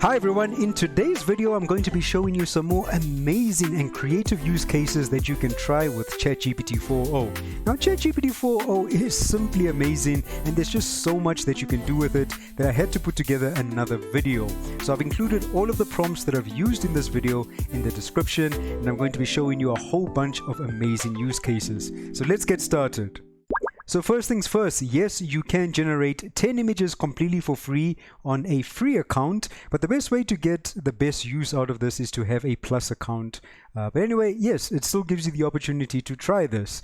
Hi everyone, in today's video I'm going to be showing you some more amazing and creative use cases that you can try with ChatGPT-4o. Now ChatGPT-4o is simply amazing and there's just so much that you can do with it that I had to put together another video. So I've included all of the prompts that I've used in this video in the description and I'm going to be showing you a whole bunch of amazing use cases. So let's get started. So first things first, yes, you can generate 10 images completely for free on a free account, but the best way to get the best use out of this is to have a plus account. But anyway, yes, it still gives you the opportunity to try this.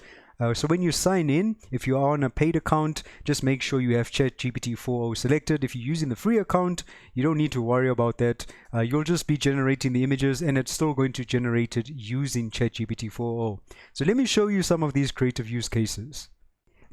So when you sign in, if you are on a paid account, just make sure you have ChatGPT-4o selected. If you're using the free account, you don't need to worry about that. You'll just be generating the images and it's still going to generate it using ChatGPT-4o. So let me show you some of these creative use cases.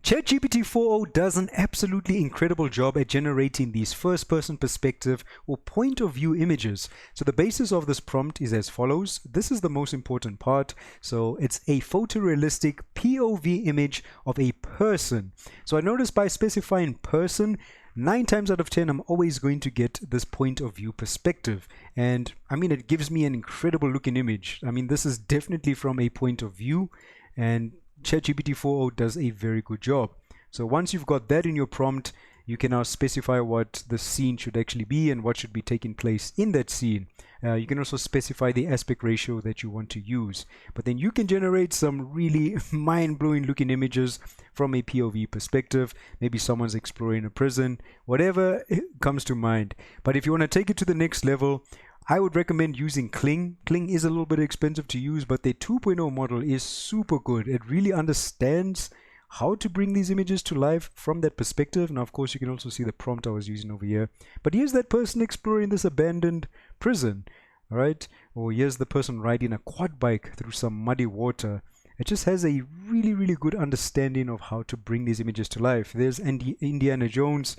ChatGPT-4o does an absolutely incredible job at generating these first-person perspective or point-of-view images. So the basis of this prompt is as follows. This is the most important part. So it's a photorealistic POV image of a person. So I noticed by specifying person, 9 times out of 10 I'm always going to get this point-of-view perspective. And I mean, it gives me an incredible looking image. I mean, this is definitely from a point of view, and ChatGPT-4o does a very good job. So once you've got that in your prompt, you can now specify what the scene should actually be and what should be taking place in that scene. You can also specify the aspect ratio that you want to use. But then you can generate some really mind-blowing looking images from a POV perspective. Maybe someone's exploring a prison, whatever comes to mind. But if you want to take it to the next level, I would recommend using Kling. Kling is a little bit expensive to use, but their 2.0 model is super good. It really understands how to bring these images to life from that perspective. Now, of course, you can also see the prompt I was using over here. But here's that person exploring this abandoned prison, all right? Or here's the person riding a quad bike through some muddy water. It just has a really good understanding of how to bring these images to life. There's Indiana Jones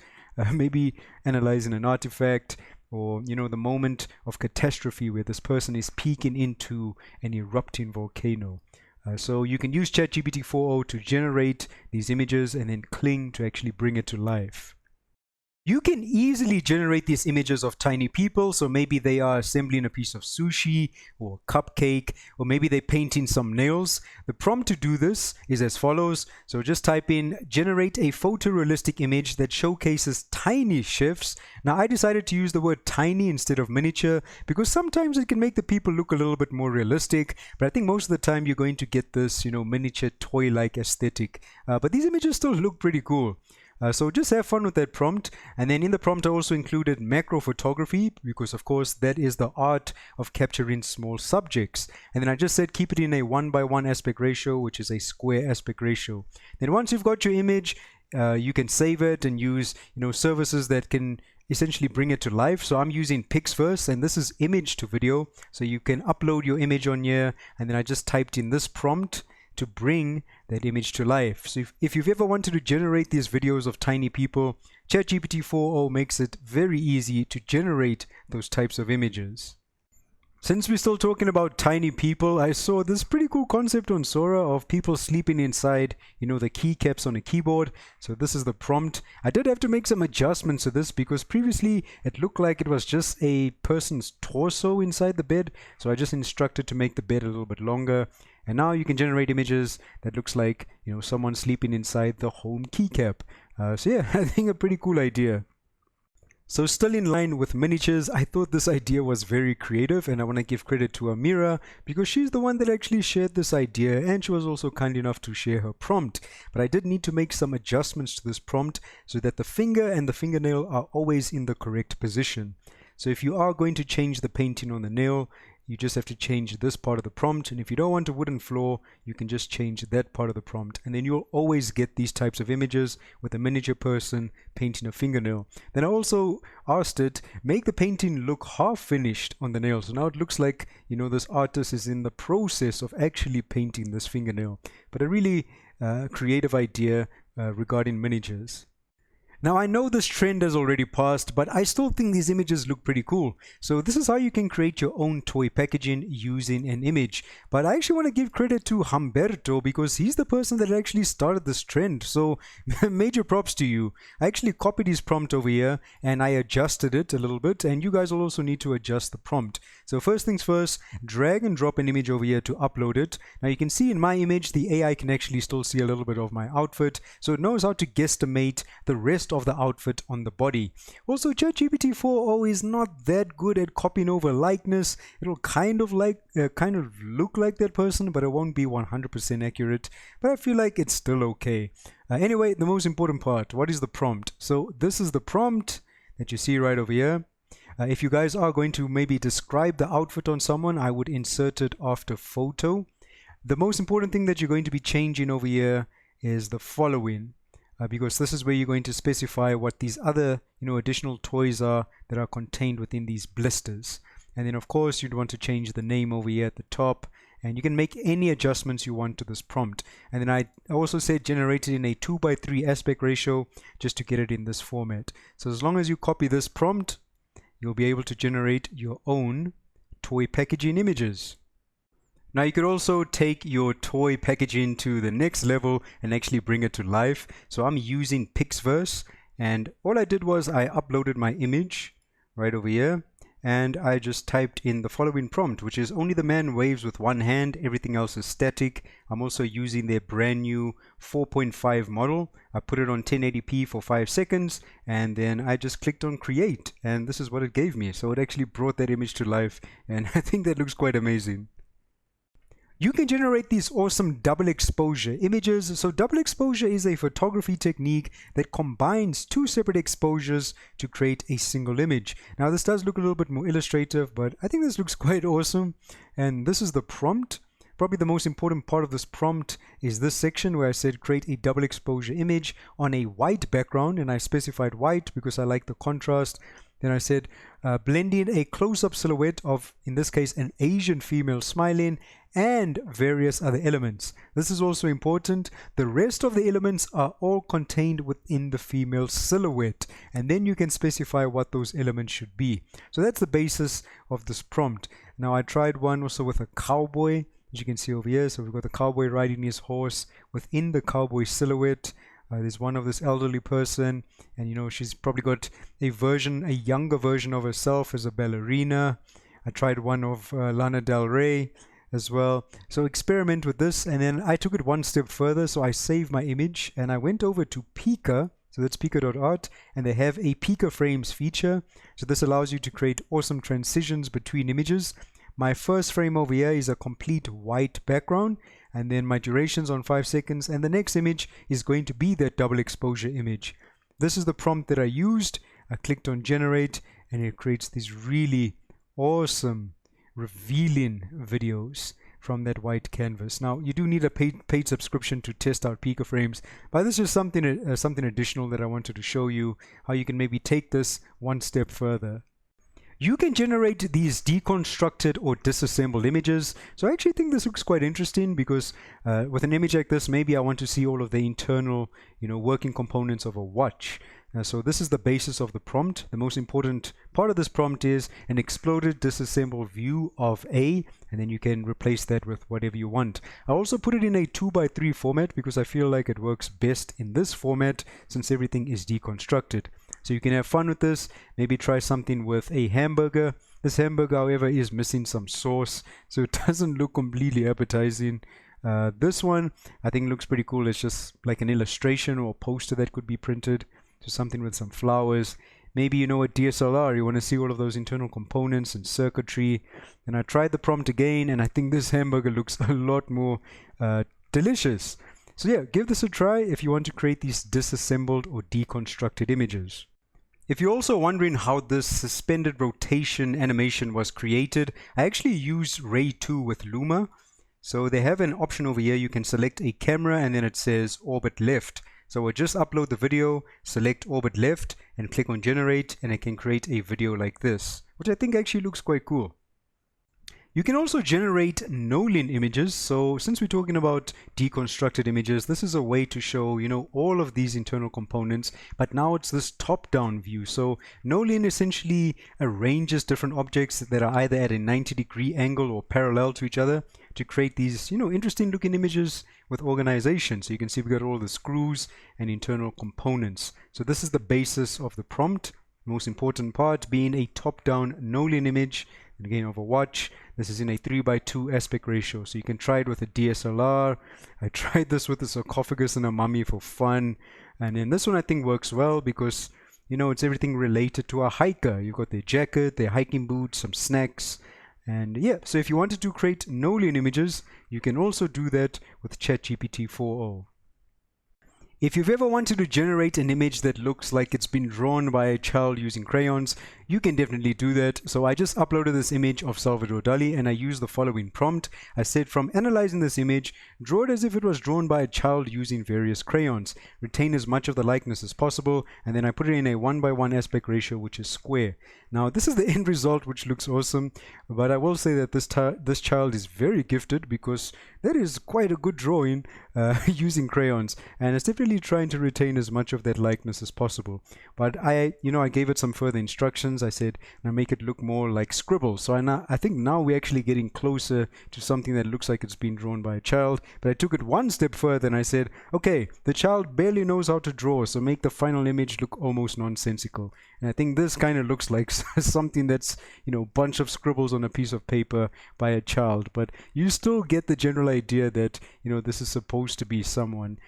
maybe analyzing an artifact, or you know, the moment of catastrophe where this person is peeking into an erupting volcano. So you can use ChatGPT-4o to generate these images and then Kling to actually bring it to life. You can easily generate these images of tiny people, so maybe they are assembling a piece of sushi or a cupcake, or maybe they're painting some nails. The prompt to do this is as follows. So just type in generate a photorealistic image that showcases tiny chefs. Now I decided to use the word tiny instead of miniature because sometimes it can make the people look a little bit more realistic, but I think most of the time you're going to get this, you know, miniature toy-like aesthetic. But these images still look pretty cool. So just have fun with that prompt. And then in the prompt I also included macro photography because of course that is the art of capturing small subjects. And then I just said keep it in a 1:1 aspect ratio, which is a square aspect ratio. Then once you've got your image, you can save it and use, you know, services that can essentially bring it to life. So I'm using Pixverse and this is image to video. So you can upload your image on here, and then I just typed in this prompt to bring that image to life. So if you've ever wanted to generate these videos of tiny people, ChatGPT-4o makes it very easy to generate those types of images. Since we're still talking about tiny people, I saw this pretty cool concept on Sora of people sleeping inside, you know, the keycaps on a keyboard. So this is the prompt. I did have to make some adjustments to this because previously it looked like it was just a person's torso inside the bed. So I just instructed to make the bed a little bit longer. And now you can generate images that looks like, you know, someone sleeping inside the home keycap. So yeah, I think a pretty cool idea. So still in line with miniatures, I thought this idea was very creative and I want to give credit to Amira because she's the one that actually shared this idea and she was also kind enough to share her prompt. But I did need to make some adjustments to this prompt so that the finger and the fingernail are always in the correct position. So if you are going to change the painting on the nail, you just have to change this part of the prompt, and if you don't want a wooden floor, you can just change that part of the prompt, and then you'll always get these types of images with a miniature person painting a fingernail. Then I also asked it, make the painting look half finished on the nail. So now it looks like, you know, this artist is in the process of actually painting this fingernail. But a really creative idea regarding miniatures. Now I know this trend has already passed, but I still think these images look pretty cool. So this is how you can create your own toy packaging using an image. But I actually want to give credit to Humberto because he's the person that actually started this trend. So major props to you. I actually copied his prompt over here and I adjusted it a little bit, and you guys will also need to adjust the prompt. So first things first, drag and drop an image over here to upload it. Now you can see in my image the AI can actually still see a little bit of my outfit, so it knows how to guesstimate the rest of the outfit on the body. Also, ChatGPT-4o is not that good at copying over likeness. It'll kind of look like that person, but it won't be 100% accurate. But I feel like it's still okay. Anyway, the most important part, what is the prompt? So this is the prompt that you see right over here. If you guys are going to maybe describe the outfit on someone, I would insert it after photo. The most important thing that you're going to be changing over here is the following. Because this is where you're going to specify what these other additional toys are that are contained within these blisters. And then of course you'd want to change the name over here at the top, and you can make any adjustments you want to this prompt. And then I also said generate it in a 2:3 aspect ratio just to get it in this format. So as long as you copy this prompt, you'll be able to generate your own toy packaging images. Now you could also take your toy packaging to the next level and actually bring it to life. So I'm using Pixverse, and all I did was I uploaded my image right over here, and I just typed in the following prompt, which is only the man waves with one hand, everything else is static. I'm also using their brand new 4.5 model. I put it on 1080p for 5 seconds, and then I just clicked on create, and this is what it gave me. So it actually brought that image to life, and I think that looks quite amazing. You can generate these awesome double exposure images. So double exposure is a photography technique that combines two separate exposures to create a single image. Now this does look a little bit more illustrative, but I think this looks quite awesome. And this is the prompt. Probably the most important part of this prompt is this section where I said create a double exposure image on a white background, and I specified white because I like the contrast. Then I said blend in a close-up silhouette of, in this case, an Asian female smiling and various other elements. This is also important. The rest of the elements are all contained within the female silhouette, and then you can specify what those elements should be. So that's the basis of this prompt. Now I tried one also with a cowboy, as you can see over here. So we've got the cowboy riding his horse within the cowboy silhouette. There's one of this elderly person, and she's probably got a younger version of herself as a ballerina. I tried one of Lana Del Rey as well. So experiment with this, and then I took it one step further. So I saved my image and I went over to Pika. So that's pika.art, and they have a Pika frames feature. So this allows you to create awesome transitions between images. My first frame over here is a complete white background, and then my duration's on 5 seconds, and the next image is going to be that double exposure image. This is the prompt that I used. I clicked on generate, and it creates these really awesome revealing videos from that white canvas. Now you do need a paid subscription to test out Pika frames, but this is something additional that I wanted to show you, how you can maybe take this one step further. You can generate these deconstructed or disassembled images. So I actually think this looks quite interesting because with an image like this, maybe I want to see all of the internal, working components of a watch. So this is the basis of the prompt. The most important part of this prompt is an exploded disassembled view of A, and then you can replace that with whatever you want. I also put it in a 2:3 format because I feel like it works best in this format since everything is deconstructed. So you can have fun with this, maybe try something with a hamburger. This hamburger, however, is missing some sauce, so it doesn't look completely appetizing. This one, I think looks pretty cool. It's just like an illustration or a poster that could be printed. So something with some flowers. Maybe a DSLR, you want to see all of those internal components and circuitry. And I tried the prompt again, and I think this hamburger looks a lot more delicious. So yeah, give this a try if you want to create these disassembled or deconstructed images. If you're also wondering how this suspended rotation animation was created, I actually used Ray 2 with Luma. So they have an option over here. You can select a camera and then it says orbit left. So I'll just upload the video, select orbit left and click on generate, and it can create a video like this, which I think actually looks quite cool. You can also generate Knolling images. So since we're talking about deconstructed images, this is a way to show, all of these internal components, but now it's this top-down view. So Knolling essentially arranges different objects that are either at a 90-degree angle or parallel to each other to create these, interesting looking images with organization. So you can see we've got all the screws and internal components. So this is the basis of the prompt. Most important part being a top-down Knolling image. And again, of a watch. This is in a 3:2 aspect ratio, so you can try it with a DSLR. I tried this with a sarcophagus and a mummy for fun, and then this one I think works well because it's everything related to a hiker. You've got their jacket, their hiking boots, some snacks, and yeah. So if you wanted to create Knolling images, you can also do that with ChatGPT-4o. If you've ever wanted to generate an image that looks like it's been drawn by a child using crayons, you can definitely do that. So I just uploaded this image of Salvador Dali and I used the following prompt. I said, from analyzing this image, draw it as if it was drawn by a child using various crayons. Retain as much of the likeness as possible, and then I put it in a 1:1 aspect ratio, which is square. Now this is the end result, which looks awesome, but I will say that this child is very gifted because that is quite a good drawing using crayons, and it's definitely trying to retain as much of that likeness as possible. But I gave it some further instructions. I said, now make it look more like scribbles. So I think now we're actually getting closer to something that looks like it's been drawn by a child. But I took it one step further and I said, okay, the child barely knows how to draw, so make the final image look almost nonsensical. And I think this kind of looks like something that's, a bunch of scribbles on a piece of paper by a child. But you still get the general idea that, this is supposed to be someone,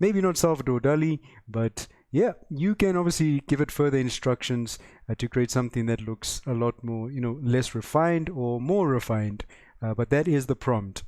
maybe not Salvador Dali, but yeah, you can obviously give it further instructions to create something that looks a lot more, less refined or more refined. But that is the prompt.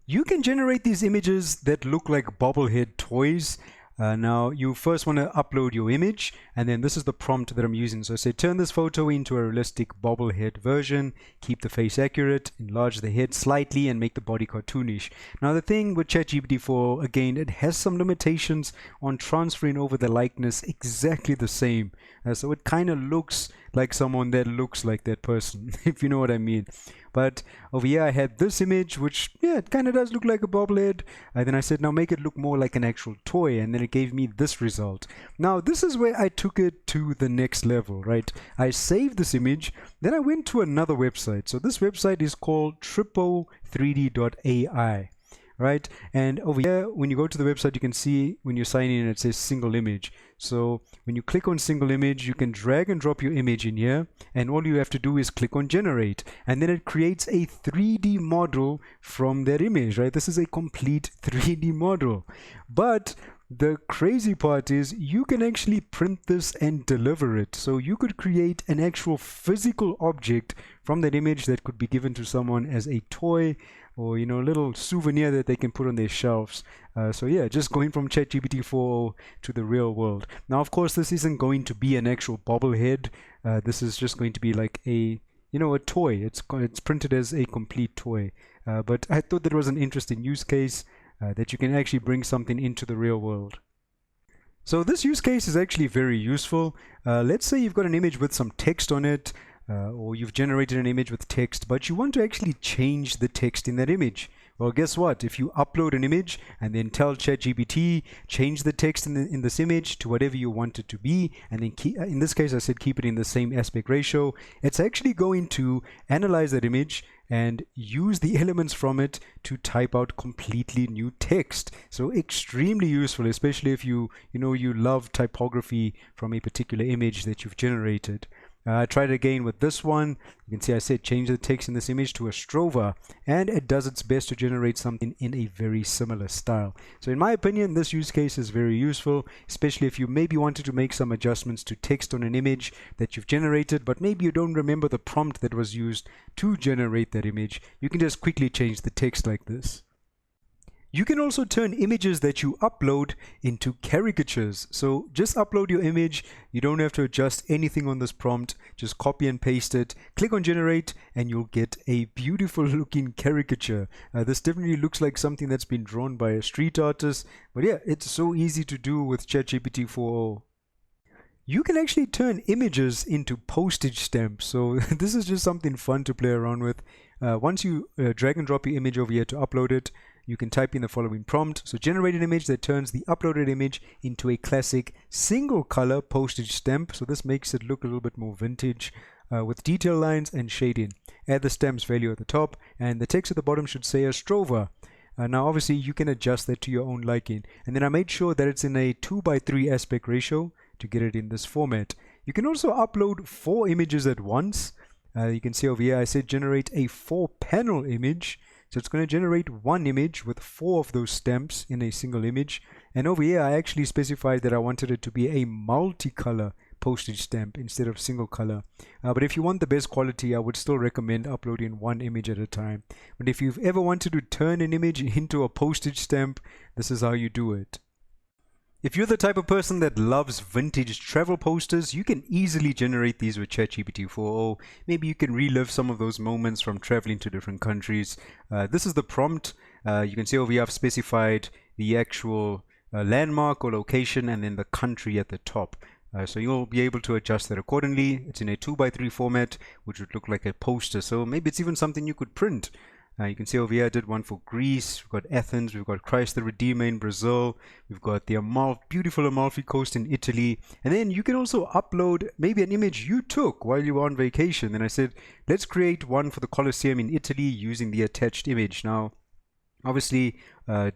You can generate these images that look like bobblehead toys. Now you first want to upload your image, and then this is the prompt that I'm using. So I say, turn this photo into a realistic bobblehead version, keep the face accurate, enlarge the head slightly, and make the body cartoonish. Now the thing with ChatGPT-4, again, it has some limitations on transferring over the likeness exactly the same. So it kind of looks like someone that looks like that person, if you know what I mean. But over here I had this image, which, yeah, it kind of does look like a bobblehead. Then I said, now make it look more like an actual toy, and then it gave me this result. Now this is where I took it to the next level, right? I saved this image, then I went to another website. So this website is called triple3d.ai. Right, and over here when you go to the website, you can see when you sign in it says single image. So when you click on single image, you can drag and drop your image in here, and all you have to do is click on generate, and then it creates a 3D model from that image. Right, this is a complete 3D model. But the crazy part is you can actually print this and deliver it. So you could create an actual physical object from that image that could be given to someone as a toy, or a little souvenir that they can put on their shelves. So yeah, just going from ChatGPT-4o to the real world. Now of course this isn't going to be an actual bobblehead. This is just going to be like a a toy. It's printed as a complete toy. But I thought that was an interesting use case, that you can actually bring something into the real world. So this use case is actually very useful. Let's say you've got an image with some text on it, or you've generated an image with text, but you want to actually change the text in that image. Well, guess what? If you upload an image and then tell ChatGPT, change the text in this image to whatever you want it to be, and then in this case I said keep it in the same aspect ratio, it's actually going to analyze that image and use the elements from it to type out completely new text. So extremely useful, especially if you love typography from a particular image that you've generated. I tried it again with this one. You can see I said change the text in this image to a Strova, and it does its best to generate something in a very similar style. So in my opinion, this use case is very useful, especially if you maybe wanted to make some adjustments to text on an image that you've generated, but maybe you don't remember the prompt that was used to generate that image. You can just quickly change the text like this. You can also turn images that you upload into caricatures. So just upload your image. You don't have to adjust anything on this prompt. Just copy and paste it, click on generate, and you'll get a beautiful looking caricature. This definitely looks like something that's been drawn by a street artist. But yeah, it's so easy to do with ChatGPT-4o. You can actually turn images into postage stamps. So this is just something fun to play around with. Once you drag and drop your image over here to upload it, you can type in the following prompt. So generate an image that turns the uploaded image into a classic single color postage stamp. So this makes it look a little bit more vintage with detail lines and shading. Add the stamp's value at the top, and the text at the bottom should say Astrova. Now obviously you can adjust that to your own liking. And then I made sure that it's in a 2:3 aspect ratio to get it in this format. You can also upload 4 images at once. You can see over here I said generate a 4-panel image. So it's going to generate one image with 4 of those stamps in a single image. And over here I actually specified that I wanted it to be a multicolor postage stamp instead of single color. But if you want the best quality, I would still recommend uploading one image at a time. But if you've ever wanted to turn an image into a postage stamp, this is how you do it. If you're the type of person that loves vintage travel posters, you can easily generate these with ChatGPT-4o. Maybe you can relive some of those moments from traveling to different countries. This is the prompt. You can see over here I've specified the actual landmark or location and then the country at the top. So you'll be able to adjust that accordingly. It's in a 2:3 format, which would look like a poster. So maybe it's even something you could print. You can see over here I did one for Greece, we've got Athens, we've got Christ the Redeemer in Brazil, we've got the beautiful Amalfi Coast in Italy, and then you can also upload maybe an image you took while you were on vacation. And I said, let's create one for the Colosseum in Italy using the attached image. Now, obviously,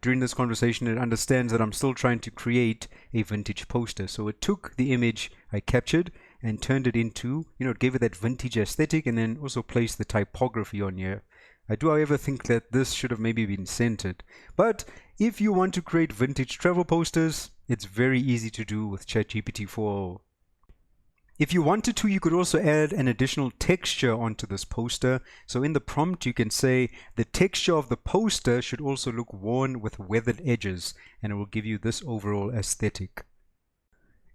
during this conversation, it understands that I'm still trying to create a vintage poster. So it took the image I captured and turned it into, it gave it that vintage aesthetic and then also placed the typography on here. I do, however, think that this should have maybe been centered. But if you want to create vintage travel posters, it's very easy to do with ChatGPT-4o. If you wanted to, you could also add an additional texture onto this poster. So in the prompt, you can say the texture of the poster should also look worn with weathered edges, and it will give you this overall aesthetic.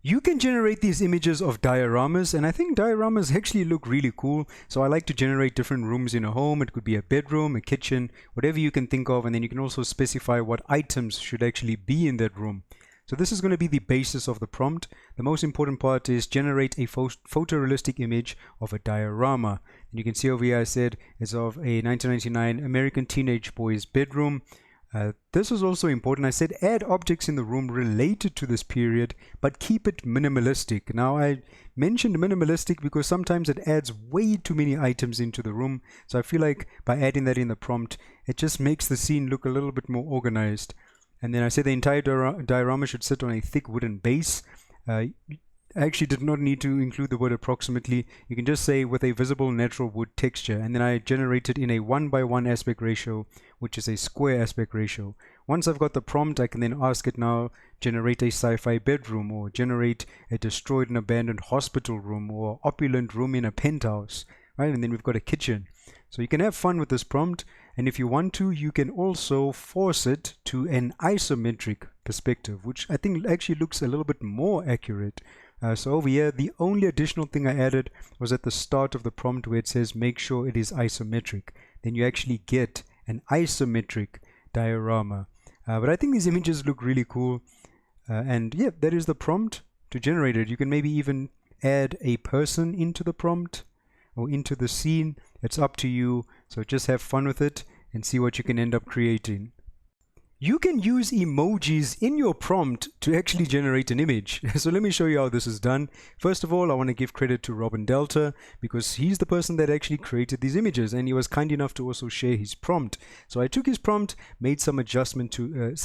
You can generate these images of dioramas, and I think dioramas actually look really cool. So I like to generate different rooms in a home. It could be a bedroom, a kitchen, whatever you can think of, and then you can also specify what items should actually be in that room. So this is going to be the basis of the prompt. The most important part is generate a photorealistic image of a diorama. And you can see over here I said it's of a 1999 American teenage boy's bedroom. This was also important. I said add objects in the room related to this period, but keep it minimalistic. Now I mentioned minimalistic because sometimes it adds way too many items into the room. So I feel like by adding that in the prompt, it just makes the scene look a little bit more organized. And then I said the entire diorama should sit on a thick wooden base. I actually did not need to include the word approximately. You can just say with a visible natural wood texture, and then I generated in a 1:1 aspect ratio, which is a square aspect ratio. Once I've got the prompt, I can then ask it now generate a sci-fi bedroom, or generate a destroyed and abandoned hospital room, or opulent room in a penthouse, right? And then we've got a kitchen. So you can have fun with this prompt, and if you want to, you can also force it to an isometric perspective, which I think actually looks a little bit more accurate. So over here, the only additional thing I added was at the start of the prompt where it says make sure it is isometric. Then you actually get an isometric diorama. But I think these images look really cool. And yeah, that is the prompt to generate it. You can maybe even add a person into the prompt or into the scene. It's up to you. So just have fun with it and see what you can end up creating. You can use emojis in your prompt to actually generate an image. So let me show you how this is done. First of all, I want to give credit to Robin Delta because he's the person that actually created these images, and he was kind enough to also share his prompt. So I took his prompt, made some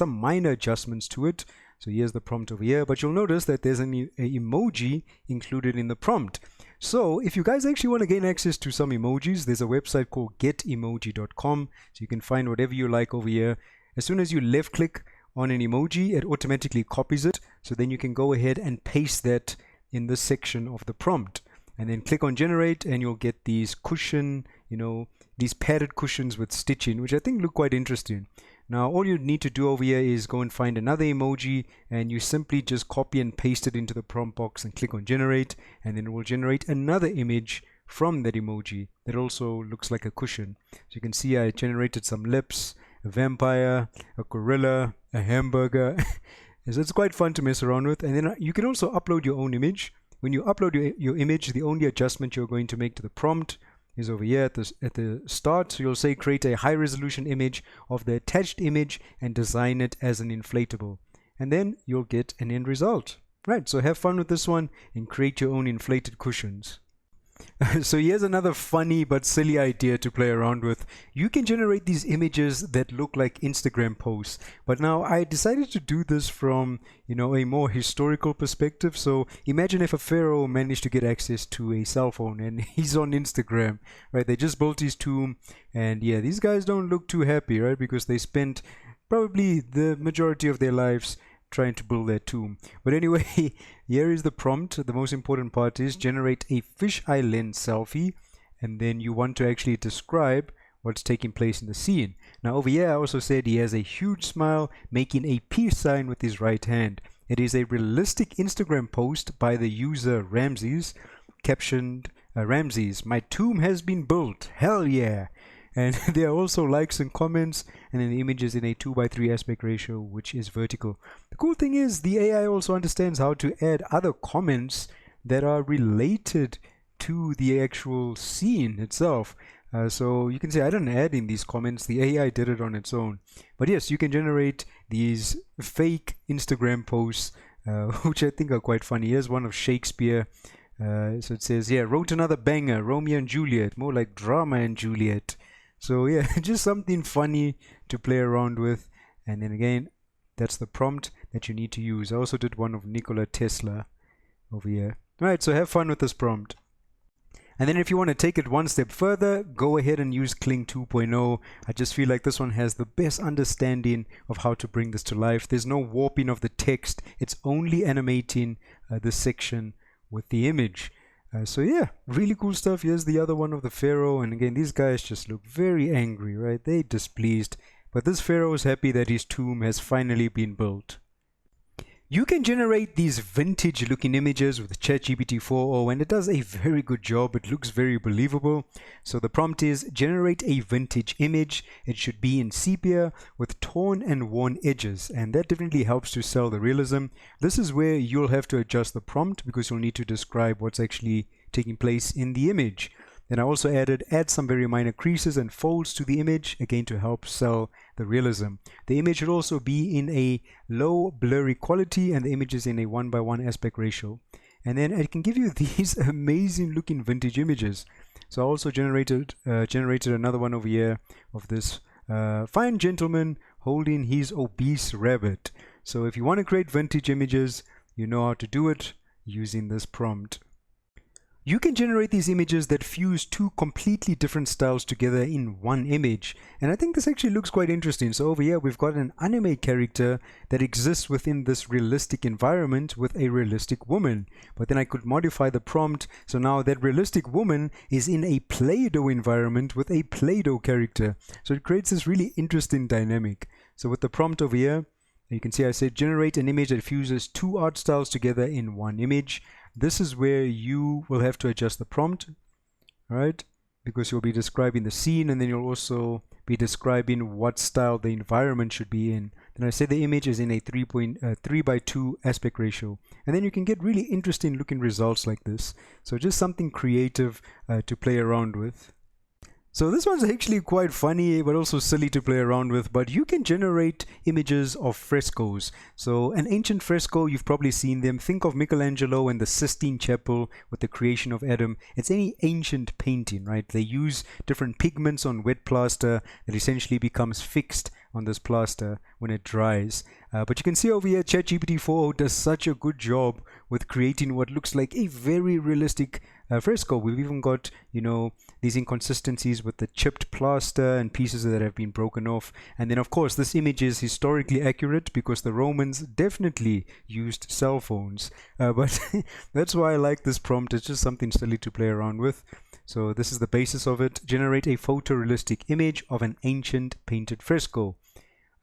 minor adjustments to it. So here's the prompt over here, but you'll notice that there's an emoji included in the prompt. So if you guys actually want to gain access to some emojis, there's a website called getemoji.com. So you can find whatever you like over here. As soon as you left click on an emoji, it automatically copies it. So then you can go ahead and paste that in this section of the prompt. And then click on generate and you'll get these cushion, these padded cushions with stitching, which I think look quite interesting. Now all you need to do over here is go and find another emoji, and you simply just copy and paste it into the prompt box and click on generate, and then it will generate another image from that emoji that also looks like a cushion. So you can see I generated some lips, a vampire, a gorilla, a hamburger. So it's quite fun to mess around with. And then you can also upload your own image. when you upload your image, the only adjustment you're going to make to the prompt is over here at the start. So you'll say create a high resolution image of the attached image and design it as an inflatable. And then you'll get an end result. Right, so have fun with this one and create your own inflated cushions. So here's another funny but silly idea to play around with. You can generate these images that look like Instagram posts, but now I decided to do this from, a more historical perspective. So imagine if a pharaoh managed to get access to a cell phone and he's on Instagram, right? They just built his tomb, and yeah, these guys don't look too happy, right? Because they spent probably the majority of their lives trying to build their tomb. But anyway, here is the prompt. The most important part is generate a fisheye lens selfie, and then you want to actually describe what's taking place in the scene. Now over here I also said he has a huge smile making a peace sign with his right hand. It is a realistic Instagram post by the user Ramses, captioned Ramses, "My tomb has been built, hell yeah." And there are also likes and comments, and then the image is in a 2:3 aspect ratio, which is vertical. The cool thing is the AI also understands how to add other comments that are related to the actual scene itself. So you can say I didn't add in these comments, the AI did it on its own. But yes, you can generate these fake Instagram posts, which I think are quite funny. Here's one of Shakespeare. So it says, yeah, wrote another banger, Romeo and Juliet, more like drama and Juliet. So yeah, just something funny to play around with. And then again, that's the prompt that you need to use. I also did one of Nikola Tesla over here. Alright, so have fun with this prompt. And then if you want to take it one step further, go ahead and use Kling 2.0. I just feel like this one has the best understanding of how to bring this to life. There's no warping of the text. It's only animating this section with the image. So yeah, really cool stuff. Here's the other one of the pharaoh, and again these guys just look very angry, right? They're displeased, but this pharaoh is happy that his tomb has finally been built. You can generate these vintage looking images with ChatGPT-4o, and it does a very good job. It looks very believable. So the prompt is generate a vintage image. It should be in sepia with torn and worn edges, and that definitely helps to sell the realism. This is where you'll have to adjust the prompt because you'll need to describe what's actually taking place in the image. Then I also add some very minor creases and folds to the image, again to help sell the realism. The image should also be in a low blurry quality, and the image is in a 1:1 aspect ratio. And then it can give you these amazing looking vintage images. So I also generated another one over here of this fine gentleman holding his obese rabbit. So if you want to create vintage images, you know how to do it using this prompt. You can generate these images that fuse two completely different styles together in one image, and I think this actually looks quite interesting. So over here we've got an anime character that exists within this realistic environment with a realistic woman, but then I could modify the prompt so now that realistic woman is in a Play-Doh environment with a Play-Doh character. So it creates this really interesting dynamic. So with the prompt over here, you can see I said generate an image that fuses two art styles together in one image. This is where you will have to adjust the prompt, right? Because you'll be describing the scene, and then you'll also be describing what style the environment should be in. Then I say the image is in a 3:2 aspect ratio, and then you can get really interesting looking results like this. So just something creative to play around with. So this one's actually quite funny, but also silly to play around with, but you can generate images of frescoes. So an ancient fresco, you've probably seen them. Think of Michelangelo and the Sistine Chapel with the creation of Adam. It's any ancient painting, right? They use different pigments on wet plaster that essentially becomes fixed on this plaster when it dries. But you can see over here, ChatGPT-4o does such a good job with creating what looks like a very realistic fresco. We've even got, these inconsistencies with the chipped plaster and pieces that have been broken off. And then of course this image is historically accurate because the Romans definitely used cell phones. But that's why I like this prompt. It's just something silly to play around with. So this is the basis of it. Generate a photorealistic image of an ancient painted fresco.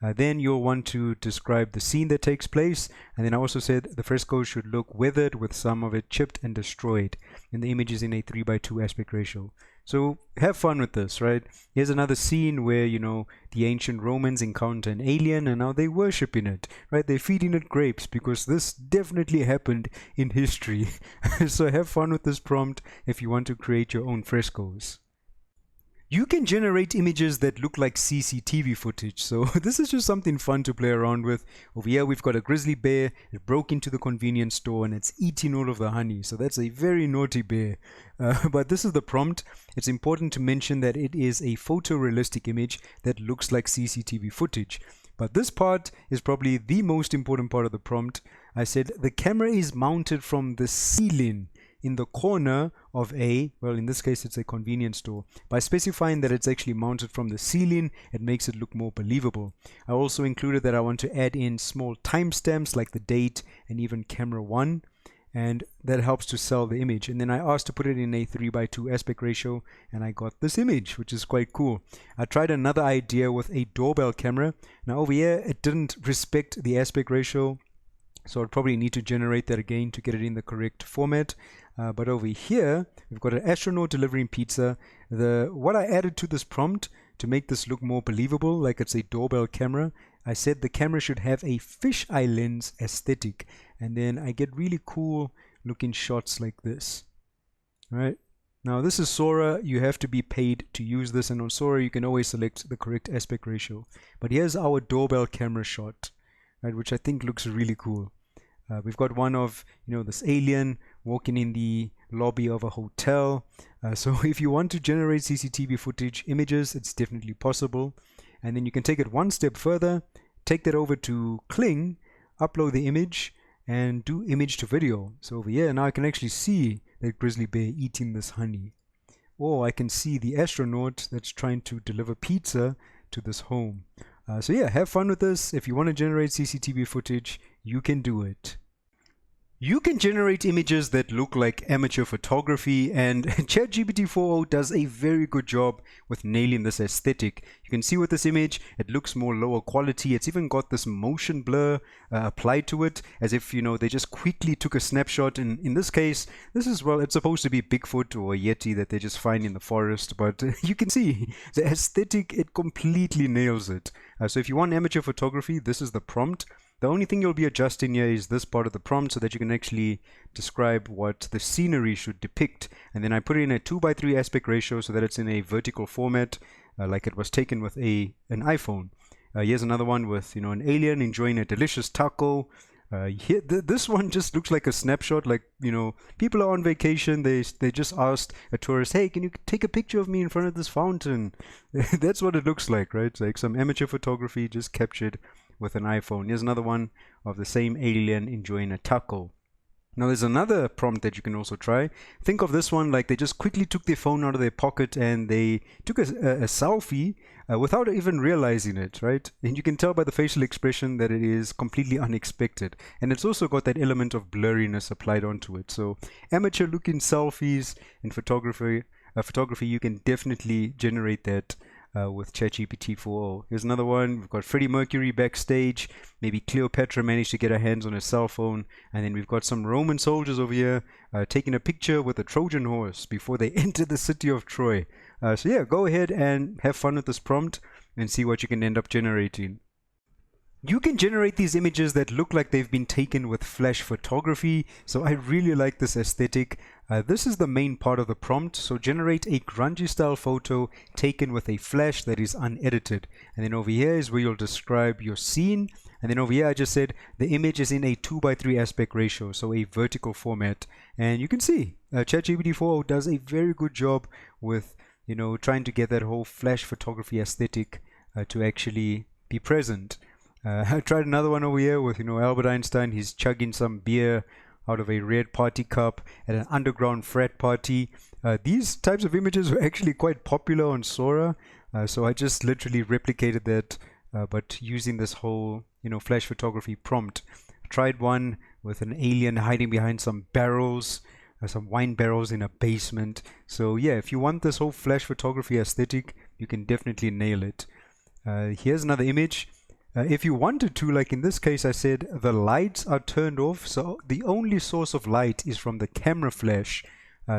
Then you'll want to describe the scene that takes place. And then I also said the frescoes should look weathered with some of it chipped and destroyed. And the image is in a 3:2 aspect ratio. So have fun with this, right? Here's another scene where, the ancient Romans encounter an alien and now they worship in it, right? They're feeding it grapes because this definitely happened in history. So have fun with this prompt if you want to create your own frescoes. You can generate images that look like CCTV footage, so this is just something fun to play around with. Over here we've got a grizzly bear. It broke into the convenience store and it's eating all of the honey, so that's a very naughty bear. But this is the prompt. It's important to mention that it is a photorealistic image that looks like CCTV footage. But this part is probably the most important part of the prompt. I said the camera is mounted from the ceiling in the corner of well, in this case it's a convenience store. By specifying that it's actually mounted from the ceiling, it makes it look more believable. I also included that I want to add in small timestamps like the date and even camera 1, and that helps to sell the image. And then I asked to put it in a 3:2 aspect ratio, and I got this image, which is quite cool. I tried another idea with a doorbell camera. Now over here it didn't respect the aspect ratio, so I'd probably need to generate that again to get it in the correct format. But over here, we've got an astronaut delivering pizza. What I added to this prompt to make this look more believable, like it's a doorbell camera, I said the camera should have a fisheye lens aesthetic. And then I get really cool looking shots like this. All right. Now this is Sora. You have to be paid to use this. And on Sora, you can always select the correct aspect ratio. But here's our doorbell camera shot, right, which I think looks really cool. We've got one of, this alien walking in the lobby of a hotel. So if you want to generate CCTV footage images, it's definitely possible. And then you can take it one step further, take that over to Kling, upload the image, and do image to video. So over here, now I can actually see that grizzly bear eating this honey. Or I can see the astronaut that's trying to deliver pizza to this home. So yeah, have fun with this. If you want to generate CCTV footage, you can do it. You can generate images that look like amateur photography, and ChatGPT-4o does a very good job with nailing this aesthetic. You can see with this image, it looks more lower quality. It's even got this motion blur applied to it, as if, they just quickly took a snapshot. And in this case, this is, well, it's supposed to be Bigfoot or a Yeti that they just find in the forest. But you can see the aesthetic, it completely nails it. So if you want amateur photography, this is the prompt. The only thing you'll be adjusting here is this part of the prompt so that you can actually describe what the scenery should depict. And then I put it in a 2:3 aspect ratio so that it's in a vertical format, like it was taken with an iPhone. Here's another one with, an alien enjoying a delicious taco. This one just looks like a snapshot, like, people are on vacation. They just asked a tourist, hey, can you take a picture of me in front of this fountain? That's what it looks like, right? It's like some amateur photography just captured with an iPhone. Here's another one of the same alien enjoying a taco. Now there's another prompt that you can also try. Think of this one like they just quickly took their phone out of their pocket and they took a selfie without even realizing it, right? And you can tell by the facial expression that it is completely unexpected. And it's also got that element of blurriness applied onto it. So amateur looking selfies in photography, you can definitely generate that with ChatGPT-4o. Here's another one. We've got Freddie Mercury backstage. Maybe Cleopatra managed to get her hands on her cell phone. And then we've got some Roman soldiers over here taking a picture with a Trojan horse before they enter the city of Troy. So yeah, go ahead and have fun with this prompt and see what you can end up generating. You can generate these images that look like they've been taken with flash photography. So I really like this aesthetic. This is the main part of the prompt. So generate a grungy style photo taken with a flash that is unedited. And then over here is where you'll describe your scene. And then over here I just said the image is in a 2:3 aspect ratio, so a vertical format. And you can see ChatGPT-4o does a very good job with trying to get that whole flash photography aesthetic to actually be present. I tried another one over here with Albert Einstein. He's chugging some beer out of a red party cup at an underground frat party. These types of images were actually quite popular on Sora, so I just literally replicated that, but using this whole flash photography prompt. I tried one with an alien hiding behind some barrels, some wine barrels in a basement. So yeah, if you want this whole flash photography aesthetic, you can definitely nail it. Here's another image. If you wanted to, like in this case, I said the lights are turned off, so the only source of light is from the camera flash.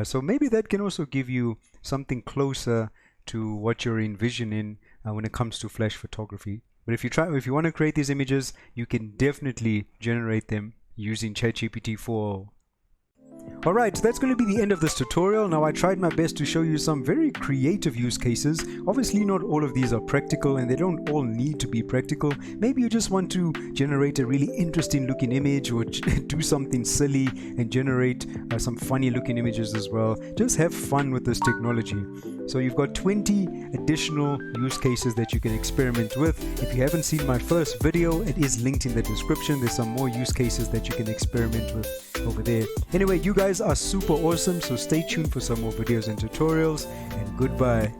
So maybe that can also give you something closer to what you're envisioning when it comes to flash photography. But if you want to create these images, you can definitely generate them using ChatGPT-4o. Alright, that's going to be the end of this tutorial. Now, I tried my best to show you some very creative use cases. Obviously, not all of these are practical and they don't all need to be practical. Maybe you just want to generate a really interesting looking image or do something silly and generate some funny looking images as well. Just have fun with this technology. So you've got 20 additional use cases that you can experiment with. If you haven't seen my first video, it is linked in the description. There's some more use cases that you can experiment with over there. Anyway, you guys are super awesome, so stay tuned for some more videos and tutorials, and goodbye.